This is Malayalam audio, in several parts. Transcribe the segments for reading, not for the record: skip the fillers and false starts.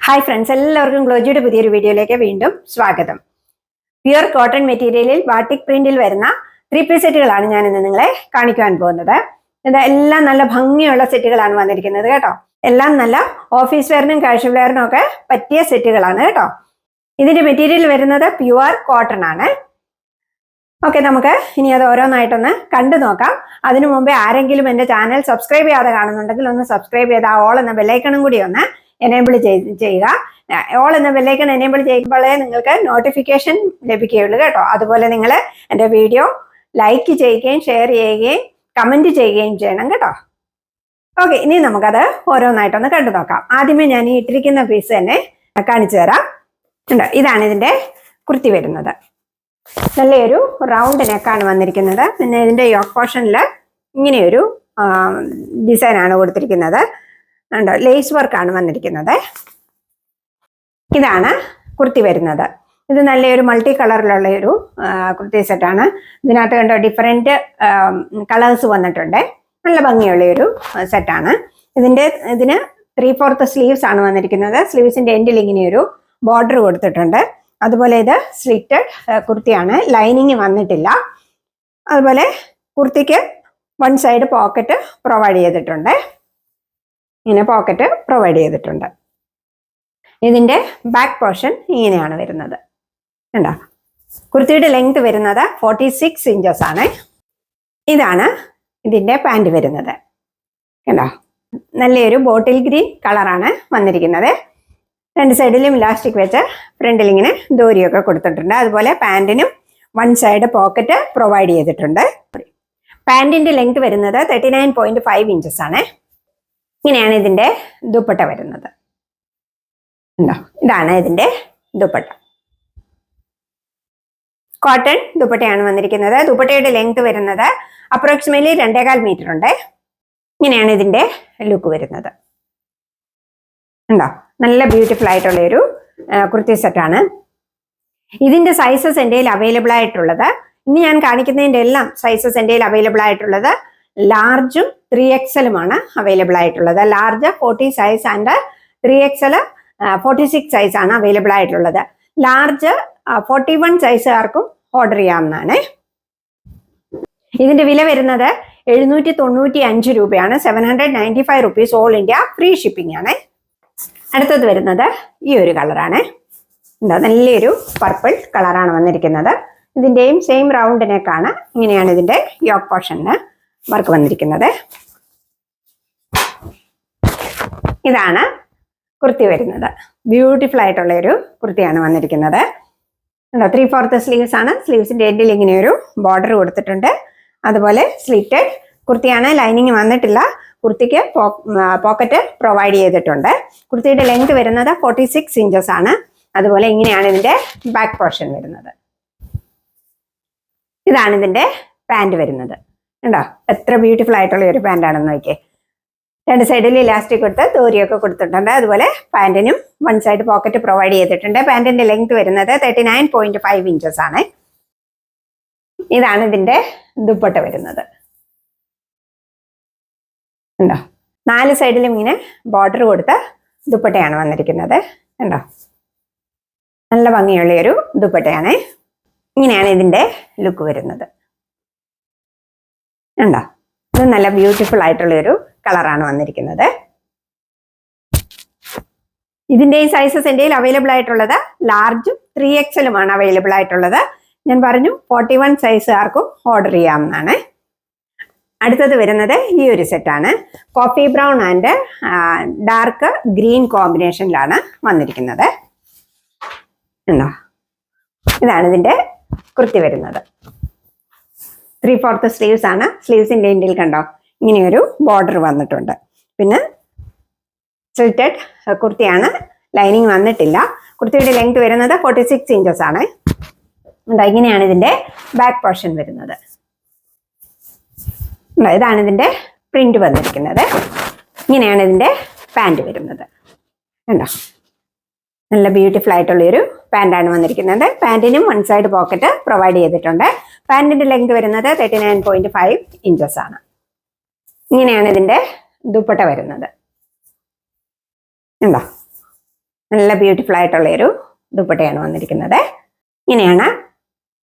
ഹായ് ഫ്രണ്ട്സ്, എല്ലാവർക്കും ഗ്ലോജിയുടെ പുതിയൊരു വീഡിയോയിലേക്ക് വീണ്ടും സ്വാഗതം. പ്യുർ കോട്ടൺ മെറ്റീരിയലിൽ ബാട്ടിക് പ്രിന്റിൽ വരുന്ന 3-piece സെറ്റുകളാണ് ഞാൻ ഇന്ന് നിങ്ങളെ കാണിക്കുവാൻ പോകുന്നത്. എല്ലാം നല്ല ഭംഗിയുള്ള സെറ്റുകളാണ് വന്നിരിക്കുന്നത് കേട്ടോ. എല്ലാം നല്ല ഓഫീസ് വെയറിനും കാഷ്വൽ വെയറിനും ഒക്കെ പറ്റിയ സെറ്റുകളാണ് കേട്ടോ. ഇതിന്റെ മെറ്റീരിയൽ വരുന്നത് പ്യുർ കോട്ടൺ ആണ്. ഓക്കെ, നമുക്ക് ഇനി അത് ഓരോന്നായിട്ടൊന്ന് കണ്ടു നോക്കാം. അതിനു മുമ്പേ ആരെങ്കിലും എൻ്റെ ചാനൽ സബ്സ്ക്രൈബ് ചെയ്യാതെ കാണുന്നുണ്ടെങ്കിൽ ഒന്ന് സബ്സ്ക്രൈബ് ചെയ്ത് ആ ഓൾ എന്ന ബെല്ലൈക്കണും കൂടി ഒന്ന് എനേബിൾ ചെയ്യുക. ഓൾ എന്ന ബെല്ലൈക്കൺ എനേബിൾ ചെയ്യുമ്പോഴേ നിങ്ങൾക്ക് നോട്ടിഫിക്കേഷൻ ലഭിക്കുകയുള്ളൂ കേട്ടോ. അതുപോലെ നിങ്ങൾ എൻ്റെ വീഡിയോ ലൈക്ക് ചെയ്യുകയും ഷെയർ ചെയ്യുകയും കമൻറ്റ് ചെയ്യുകയും ചെയ്യണം കേട്ടോ. ഓക്കെ, ഇനി നമുക്കത് ഓരോന്നായിട്ടൊന്ന് കണ്ടു നോക്കാം. ആദ്യമേ ഞാൻ ഈ ഇട്ടിരിക്കുന്ന പീസ് തന്നെ കാണിച്ചു തരാം. ഉണ്ട്, ഇതാണ് ഇതിൻ്റെ കുർത്തി വരുന്നത്. നല്ലൊരു റൗണ്ട് നെക്കാണ് വന്നിരിക്കുന്നത്. പിന്നെ ഇതിൻ്റെ യോക്ക് പോർഷനിൽ ഇങ്ങനെയൊരു ഡിസൈനാണ് കൊടുത്തിരിക്കുന്നത്. ഉണ്ടോ, ലേസ് വർക്കാണ് വന്നിരിക്കുന്നത്. ഇതാണ് കുർത്തി വരുന്നത്. ഇത് നല്ലൊരു മൾട്ടി കളറിലുള്ള ഒരു കുർത്തി സെറ്റാണ്. ഇതിനകത്ത് കണ്ടോ ഡിഫറെൻറ്റ് കളേഴ്സ് വന്നിട്ടുണ്ട്. നല്ല ഭംഗിയുള്ള ഒരു സെറ്റാണ്. ഇതിന് 3/4 സ്ലീവ്സ് ആണ് വന്നിരിക്കുന്നത്. സ്ലീവ്സിൻ്റെ എൻഡിൽ ഇങ്ങനെയൊരു ബോർഡർ കൊടുത്തിട്ടുണ്ട്. അതുപോലെ ഇത് സ്ലിറ്റഡ് കുർത്തിയാണ്, ലൈനിങ് വന്നിട്ടില്ല. അതുപോലെ കുർത്തിക്ക് 1 സൈഡ് പോക്കറ്റ് പ്രൊവൈഡ് ചെയ്തിട്ടുണ്ട്. ഇങ്ങനെ പോക്കറ്റ് പ്രൊവൈഡ് ചെയ്തിട്ടുണ്ട്. ഇതിൻ്റെ ബാക്ക് പോർഷൻ ഇങ്ങനെയാണ് വരുന്നത്. കണ്ടോ, കുർത്തിയുടെ ലെങ്ത് വരുന്നത് 46 ഇഞ്ചസ് ആണ്. ഇതാണ് ഇതിൻ്റെ പാൻറ് വരുന്നത്. കണ്ടോ, നല്ലൊരു ബോട്ടിൽ ഗ്രീൻ കളറാണ് വന്നിരിക്കുന്നത്. 2 സൈഡിലും ഇലാസ്റ്റിക് വെച്ച് ഫ്രണ്ടിൽ ഇങ്ങനെ ദോരിയൊക്കെ കൊടുത്തിട്ടുണ്ട്. അതുപോലെ പാൻറ്റിനും 1 സൈഡ് പോക്കറ്റ് പ്രൊവൈഡ് ചെയ്തിട്ടുണ്ട്. പാൻറ്റിൻ്റെ ലെങ്ത് വരുന്നത് 39.5 ഇഞ്ചസ് ആണ്. ഇങ്ങനെയാണ് ഇതിൻ്റെ ദുപ്പട്ട വരുന്നത്. ഉണ്ടോ, ഇതാണ് ഇതിൻ്റെ ദുപ്പട്ട. കോട്ടൺ ദുപ്പട്ടയാണ് വന്നിരിക്കുന്നത്. ദുപ്പട്ടയുടെ ലെങ്ത് വരുന്നത് അപ്രോക്സിമേറ്റ്ലി 2.25 മീറ്റർ ഉണ്ട്. ഇങ്ങനെയാണ് ഇതിൻ്റെ ലുക്ക് വരുന്നത്. ഉണ്ടോ, നല്ല ബ്യൂട്ടിഫുൾ ആയിട്ടുള്ള ഒരു കുർത്തി സെറ്റാണ്. ഇതിൻ്റെ സൈസസ് എൻ്റെ കയ്യിൽ അവൈലബിൾ ആയിട്ടുള്ളത്, ഇനി ഞാൻ കാണിക്കുന്നതിൻ്റെ എല്ലാം സൈസസ് എൻ്റെ കയ്യിൽ അവൈലബിൾ ആയിട്ടുള്ളത് ലാർജും 3XL അവൈലബിൾ ആയിട്ടുള്ളത്. Large 40 size and 3XL 46 size ആണ് അവൈലബിൾ ആയിട്ടുള്ളത്. ലാർജ് 41 സൈസുകാർക്കും ഓർഡർ ചെയ്യാവുന്നതാണ്. ഇതിന്റെ വില വരുന്നത് 795 രൂപയാണ്. 795 rupees all India free shipping ആണ്. അടുത്തത് വരുന്നത് ഈ ഒരു കളറാണ്. എന്താ, നല്ലൊരു പർപ്പിൾ കളറാണ് വന്നിരിക്കുന്നത്. ഇതിൻ്റെയും സെയിം റൗണ്ട് നെക്കാണ്. ഇങ്ങനെയാണ് ഇതിൻ്റെ യോക്ക് പോർഷന് വർക്ക് വന്നിരിക്കുന്നത്. ഇതാണ് കുർത്തി വരുന്നത്. ബ്യൂട്ടിഫുൾ ആയിട്ടുള്ള ഒരു കുർത്തിയാണ് വന്നിരിക്കുന്നത്. ഉണ്ടോ, 3/4 സ്ലീവ്സ് ആണ്. സ്ലീവ്സിൻ്റെ എൻഡിൽ ഇങ്ങനെയൊരു ബോർഡർ കൊടുത്തിട്ടുണ്ട്. അതുപോലെ സ്ലിറ്റഡ് കുർത്തിയാണ്, ലൈനിങ് വന്നിട്ടില്ല. കുർത്തിക്ക് പോക്കറ്റ് പ്രൊവൈഡ് ചെയ്തിട്ടുണ്ട്. കുർത്തിയുടെ ലെങ്ത് വരുന്നത് 46 ഇഞ്ചസ് ആണ്. അതുപോലെ ഇങ്ങനെയാണ് ഇതിൻ്റെ ബാക്ക് പോർഷൻ വരുന്നത്. ഇതാണ് ഇതിൻ്റെ പാൻറ് വരുന്നത്. ഉണ്ടോ, എത്ര ബ്യൂട്ടിഫുൾ ആയിട്ടുള്ള ഒരു പാൻറ്റാണെന്ന് നോക്കിയേ. 2 സൈഡിൽ ഇലാസ്റ്റിക് കൊടുത്ത് ദോരിയൊക്കെ കൊടുത്തിട്ടുണ്ട്. അതുപോലെ പാൻറ്റിനും 1 സൈഡ് പോക്കറ്റ് പ്രൊവൈഡ് ചെയ്തിട്ടുണ്ട്. പാൻറ്റിൻ്റെ ലെങ്ത് വരുന്നത് 39.5 ഇഞ്ചസ് ആണ്. ഇതാണ് ഇതിൻ്റെ ദുപ്പട്ട വരുന്നത്. ഉണ്ടോ, 4 സൈഡിലും ഇങ്ങനെ ബോർഡർ കൊടുത്ത ദുപ്പട്ടയാണ് വന്നിരിക്കുന്നത്. ഉണ്ടോ, നല്ല ഭംഗിയുള്ള ഒരു ദുപ്പട്ടയാണ്. ഇങ്ങനെയാണ് ഇതിൻ്റെ ലുക്ക് വരുന്നത്. ഉണ്ടോ, ഇത് നല്ല ബ്യൂട്ടിഫുൾ ആയിട്ടുള്ള ഒരു കളറാണ് വന്നിരിക്കുന്നത്. ഇതിൻ്റെ സൈസസ് എൻ്റെ അവൈലബിൾ ആയിട്ടുള്ളത് ലാർജും 3XL അവൈലബിൾ ആയിട്ടുള്ളത്. ഞാൻ പറഞ്ഞു 41 സൈസുകാർക്കും ഓർഡർ ചെയ്യാവുന്നതാണ്. അടുത്തത് വരുന്നത് ഈ ഒരു സെറ്റാണ്. Coffee brown and dark green കോമ്പിനേഷനിലാണ് വന്നിരിക്കുന്നത്. ഉണ്ടോ, ഇതാണ് ഇതിൻ്റെ കുർത്തി വരുന്നത്. 3/4 സ്ലീവ്സ് ആണ്. സ്ലീവ്സിൻ്റെ എൻഡിൽ കണ്ടോ ഇങ്ങനെയൊരു ബോർഡർ വന്നിട്ടുണ്ട്. പിന്നെ സ്ലിറ്റഡ് കുർത്തിയാണ്, ലൈനിങ് വന്നിട്ടില്ല. കുർത്തിയുടെ ലെങ്ത് വരുന്നത് 46 ഇഞ്ചസ് ആണ്. ഉണ്ടോ, ഇങ്ങനെയാണ് ഇതിൻ്റെ ബാക്ക് പോർഷൻ വരുന്നത്. ഇതാണ് ഇതിൻ്റെ പ്രിന്റ് വന്നിരിക്കുന്നത്. ഇങ്ങനെയാണ് ഇതിൻ്റെ പാൻറ് വരുന്നത്. ഉണ്ടോ, നല്ല ബ്യൂട്ടിഫുൾ ആയിട്ടുള്ളൊരു പാൻറ്റാണ് വന്നിരിക്കുന്നത്. പാൻറ്റിനും 1 സൈഡ് പോക്കറ്റ് പ്രൊവൈഡ് ചെയ്തിട്ടുണ്ട്. പാൻറ്റിൻ്റെ ലെങ്ത് വരുന്നത് 39.5 ഇഞ്ചസ് ആണ്. ഇങ്ങനെയാണ് ഇതിൻ്റെ ദുപ്പട്ട വരുന്നത്. ഉണ്ടോ, നല്ല ബ്യൂട്ടിഫുൾ ആയിട്ടുള്ള ഒരു ദുപ്പട്ടയാണ് വന്നിരിക്കുന്നത്. ഇങ്ങനെയാണ്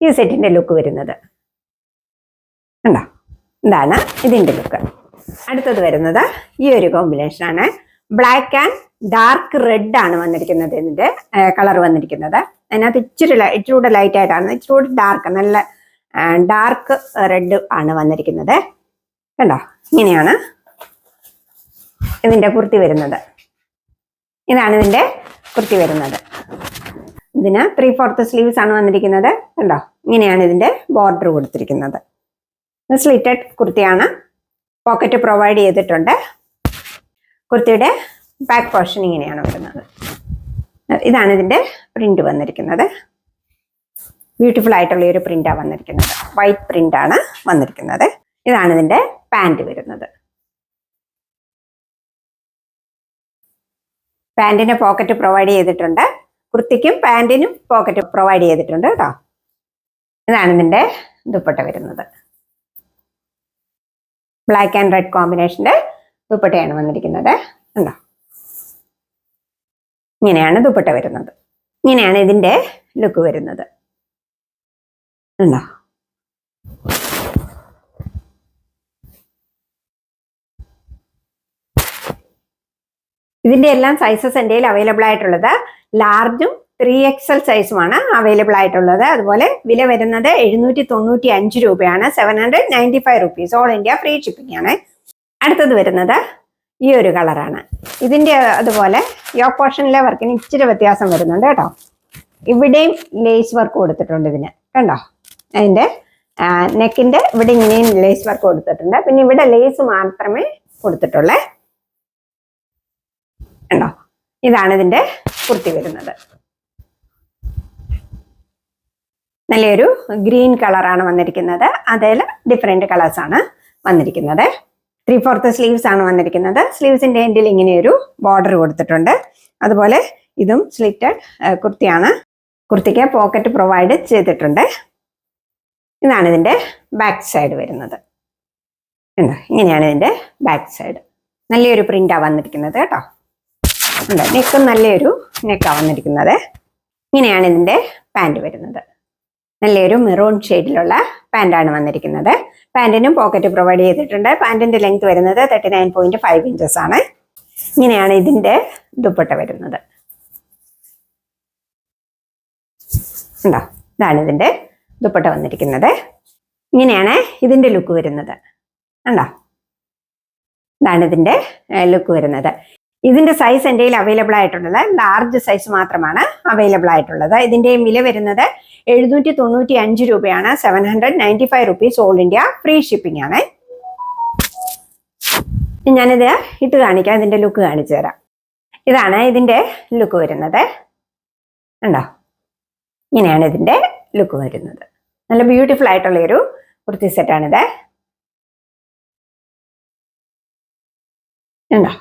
ഈ സെറ്റിന്റെ ലുക്ക് വരുന്നത്. കണ്ടോ, ഇതാണ് ഇതിന്റെ ലുക്ക്. അടുത്തത് വരുന്നത് ഈ ഒരു കോമ്പിനേഷനാണ്. ബ്ലാക്ക് ആൻഡ് ഡാർക്ക് റെഡ് ആണ് വന്നിരിക്കുന്നത്. ഇതിന്റെ കളർ വന്നിരിക്കുന്നത് അതിനകത്ത് ഇച്ചിരൂടെ ലൈറ്റ് ആയിട്ടാണ്, ഇച്ചിരൂടെ ഡാർക്ക്, നല്ല ഡാർക്ക് റെഡ് ആണ് വന്നിരിക്കുന്നത്. കണ്ടോ, ഇങ്ങനെയാണ് ഇതിന്റെ കുർത്തി വരുന്നത്. ഇതാണ് ഇതിന്റെ കുർത്തി വരുന്നത്. ഇതിന് 3/4 സ്ലീവ്സ് ആണ് വന്നിരിക്കുന്നത്. കണ്ടോ, ഇങ്ങനെയാണ് ഇതിന്റെ ബോർഡർ കൊടുത്തിരിക്കുന്നത്. സ്ലിറ്റഡ് കുർത്തിയാണ്. പോക്കറ്റ് പ്രൊവൈഡ് ചെയ്തിട്ടുണ്ട്. കുർത്തിയുടെ ബാക്ക് പോർഷൻ ഇങ്ങനെയാണ് വരുന്നത്. ഇതാണ് ഇതിന്റെ പ്രിന്റ് വന്നിരിക്കുന്നത്. ബ്യൂട്ടിഫുൾ ആയിട്ടുള്ള ഒരു പ്രിന്റാണ് വന്നിരിക്കുന്നത്. വൈറ്റ് പ്രിന്റ് ആണ് വന്നിരിക്കുന്നത്. ഇതാണ് ഇതിന്റെ പാന്റ് വരുന്നത്. പാന്റിന് പോക്കറ്റ് പ്രൊവൈഡ് ചെയ്തിട്ടുണ്ട്. കുർത്തിക്കും പാന്റിനും പോക്കറ്റ് പ്രൊവൈഡ് ചെയ്തിട്ടുണ്ട് കേട്ടോ. ഇതാണ് ഇതിന്റെ ദുപ്പട്ട വരുന്നത്. ബ്ലാക്ക് ആൻഡ് റെഡ് കോമ്പിനേഷന്റെ ദുപ്പട്ടയാണ് വന്നിരിക്കുന്നത്. ഉണ്ടോ, ഇങ്ങനെയാണ് ദുപ്പട്ട വരുന്നത്. ഇങ്ങനെയാണ് ഇതിന്റെ ലുക്ക് വരുന്നത്. ഉണ്ടോ, ഇതിന്റെ എല്ലാം സൈസസ് എൻ്റെ അവൈലബിൾ ആയിട്ടുള്ളത് ലാർജും 3XL സൈസുമാണ് അവൈലബിൾ ആയിട്ടുള്ളത്. അതുപോലെ വില വരുന്നത് 795 രൂപയാണ്. 795 rupees. All India free shipping ആണ്. അടുത്തത് വരുന്നത് ഈ ഒരു കളറാണ്. ഇതിന്റെ അതുപോലെ യോക്ക് പോർഷനിലെ വർക്കിന് ഇച്ചിരി വ്യത്യാസം വരുന്നുണ്ട് കേട്ടോ. ഇവിടെയും ലേസ് വർക്ക് കൊടുത്തിട്ടുണ്ട് ഇതിന്. കണ്ടോ, അതിന്റെ നെക്കിന്റെ ഇവിടെ ഇങ്ങനെയും ലേസ് വർക്ക് കൊടുത്തിട്ടുണ്ട്. പിന്നെ ഇവിടെ ലേസ് മാത്രമേ കൊടുത്തിട്ടുള്ളേ. കണ്ടോ, ഇതാണ് ഇതിന്റെ കുർത്തി വരുന്നത്. നല്ലൊരു ഗ്രീൻ കളറാണ് വന്നിരിക്കുന്നത്. അതിൽ ഡിഫറെന്റ് കളേഴ്സ് ആണ് വന്നിരിക്കുന്നത്. 3/4 സ്ലീവ്സ് ആണ് വന്നിരിക്കുന്നത്. സ്ലീവ്സിന്റെ എൻഡിൽ ഇങ്ങനെയൊരു ബോർഡർ കൊടുത്തിട്ടുണ്ട്. അതുപോലെ ഇതും സ്ലിറ്റഡ് കുർത്തിയാണ്. കുർത്തിക്ക് പോക്കറ്റ് പ്രൊവൈഡ് ചെയ്തിട്ടുണ്ട്. ഇതാണ് ഇതിന്റെ ബാക്ക് സൈഡ് വരുന്നത്. ഉണ്ടോ, ഇങ്ങനെയാണ് ഇതിന്റെ ബാക്ക് സൈഡ്. നല്ലൊരു പ്രിന്റാണ് വന്നിരിക്കുന്നത് കേട്ടോ. ഉണ്ട്, നെക്കും നല്ലൊരു നെക്കാണ് വന്നിരിക്കുന്നത്. ഇങ്ങനെയാണ് ഇതിന്റെ പാൻറ് വരുന്നത്. നല്ലൊരു മെറൂൺ ഷെയ്ഡിലുള്ള പാൻറ്റാണ് വന്നിരിക്കുന്നത്. പാൻറ്റിനും പോക്കറ്റ് പ്രൊവൈഡ് ചെയ്തിട്ടുണ്ട്. പാൻറ്റിന്റെ ലെങ്ത് വരുന്നത് 39.5 ഇഞ്ചസ് ആണ്. ഇങ്ങനെയാണ് ഇതിന്റെ ദുപ്പട്ട വരുന്നത്. ഉണ്ടോ, ഇതാണ് ഇതിന്റെ ദുപ്പട്ട വന്നിരിക്കുന്നത്. ഇങ്ങനെയാണ് ഇതിന്റെ ലുക്ക് വരുന്നത്. ഉണ്ടോ, ഇതാണ് ഇതിന്റെ ലുക്ക് വരുന്നത്. ഇതിന്റെ സൈസ് എൻ്റെ അവൈലബിൾ ആയിട്ടുള്ളത് ലാർജ് സൈസ് മാത്രമാണ് അവൈലബിൾ ആയിട്ടുള്ളത്. ഇതിന്റെയും വില വരുന്നത് 795 രൂപയാണ്. 795 rupees. All India free shipping ആണ്. ഞാനിത് ഇട്ട് കാണിക്കാം. ഇതിന്റെ ലുക്ക് കാണിച്ചു തരാം. ഇതാണ് ഇതിന്റെ ലുക്ക് വരുന്നത്. ഉണ്ടോ, ഇങ്ങനെയാണ് ഇതിന്റെ ലുക്ക് വരുന്നത്. നല്ല ബ്യൂട്ടിഫുൾ ആയിട്ടുള്ള ഒരു കുർത്തി സെറ്റാണിത്. ഉണ്ടോ,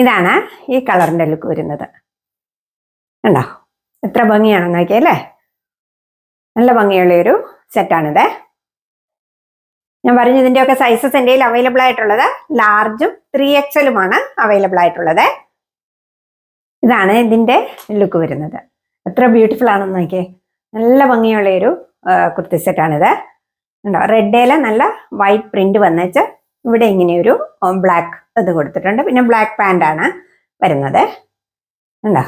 ഇതാണ് ഈ കളറിന്റെ ലുക്ക് വരുന്നത്. ഉണ്ടോ, എത്ര ഭംഗിയാണെന്ന് നോക്കിയല്ലേ. നല്ല ഭംഗിയുള്ള ഒരു സെറ്റാണിത്. ഞാൻ പറഞ്ഞു ഇതിന്റെയൊക്കെ സൈസസ് എൻ്റെ അവൈലബിൾ ആയിട്ടുള്ളത് ലാർജും 3XLുമാണ് അവൈലബിൾ ആയിട്ടുള്ളത്. ഇതാണ് ഇതിന്റെ ലുക്ക് വരുന്നത്. എത്ര ബ്യൂട്ടിഫുൾ ആണെന്ന് നോക്കിയേ. നല്ല ഭംഗിയുള്ള ഒരു കുർത്തി സെറ്റാണിത്. ഉണ്ടോ, റെഡില് നല്ല വൈറ്റ് പ്രിന്റ് വന്നിട്ട് ഇവിടെ ഇങ്ങനെയൊരു ബ്ലാക്ക് ഇത് കൊടുത്തിട്ടുണ്ട്. പിന്നെ ബ്ലാക്ക് പാൻ്റ് ആണ് വരുന്നത്. ഉണ്ടോ,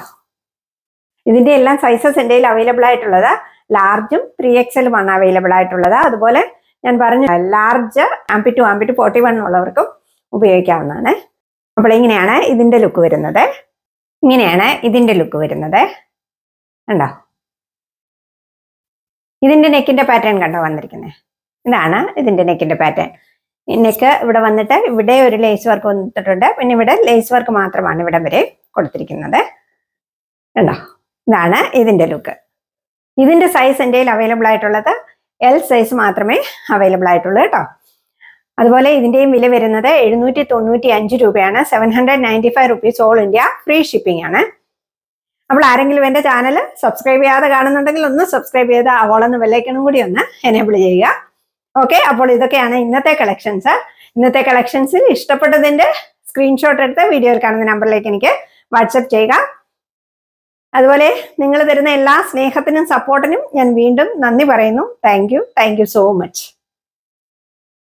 ഇതിന്റെ എല്ലാം സൈസസ് എൻ്റെ അവൈലബിൾ ആയിട്ടുള്ളത് ലാർജും 3XLുമാണ് അവൈലബിൾ ആയിട്ടുള്ളത്. അതുപോലെ ഞാൻ പറഞ്ഞു ലാർജ് ആംപി ടു 41 ഉള്ളവർക്കും ഉപയോഗിക്കാവുന്നതാണ്. അപ്പോൾ ഇങ്ങനെയാണ് ഇതിന്റെ ലുക്ക് വരുന്നത്. ഇങ്ങനെയാണ് ഇതിന്റെ ലുക്ക് വരുന്നത്. ഉണ്ടോ, ഇതിന്റെ നെക്കിന്റെ പാറ്റേൺ കണ്ടോ വന്നിരിക്കുന്നത്. ഇതാണ് ഇതിന്റെ നെക്കിന്റെ പാറ്റേൺ. നെക്ക് ഇവിടെ വന്നിട്ട് ഇവിടെ ഒരു ലേസ് വർക്ക് വന്നിട്ടുണ്ട്. പിന്നെ ഇവിടെ ലേസ് വർക്ക് മാത്രമാണ് ഇവിടെ വരെ കൊടുത്തിരിക്കുന്നത്. കണ്ടോ, ഇതാണ് ഇതിന്റെ ലുക്ക്. ഇതിന്റെ സൈസ് എൻ്റെ അവൈലബിൾ ആയിട്ടുള്ളത് L സൈസ് മാത്രമേ അവൈലബിൾ ആയിട്ടുള്ളൂ കേട്ടോ. അതുപോലെ ഇതിന്റെയും വില വരുന്നത് 795 രൂപയാണ്. 795 rupees. All India free shipping ആണ്. അപ്പോൾ ആരെങ്കിലും എൻ്റെ ചാനൽ സബ്സ്ക്രൈബ് ചെയ്യാതെ കാണുന്നുണ്ടെങ്കിൽ ഒന്ന് സബ്സ്ക്രൈബ് ചെയ്ത് അവളെന്ന് ബെല്ലൈക്കണും കൂടി ഒന്ന് എനേബിൾ ചെയ്യുക. ഓക്കെ, അപ്പോൾ ഇതൊക്കെയാണ് ഇന്നത്തെ കളക്ഷൻസ്. ഇന്നത്തെ കളക്ഷൻസിൽ ഇഷ്ടപ്പെട്ടതിന്റെ സ്ക്രീൻഷോട്ട് എടുത്ത് വീഡിയോയിൽ കാണുന്ന നമ്പറിലേക്ക് എനിക്ക് വാട്സപ്പ് ചെയ്യുക. അതുപോലെ നിങ്ങൾ തരുന്ന എല്ലാ സ്നേഹത്തിനും സപ്പോർട്ടിനും ഞാൻ വീണ്ടും നന്ദി പറയുന്നു. Thank you so much.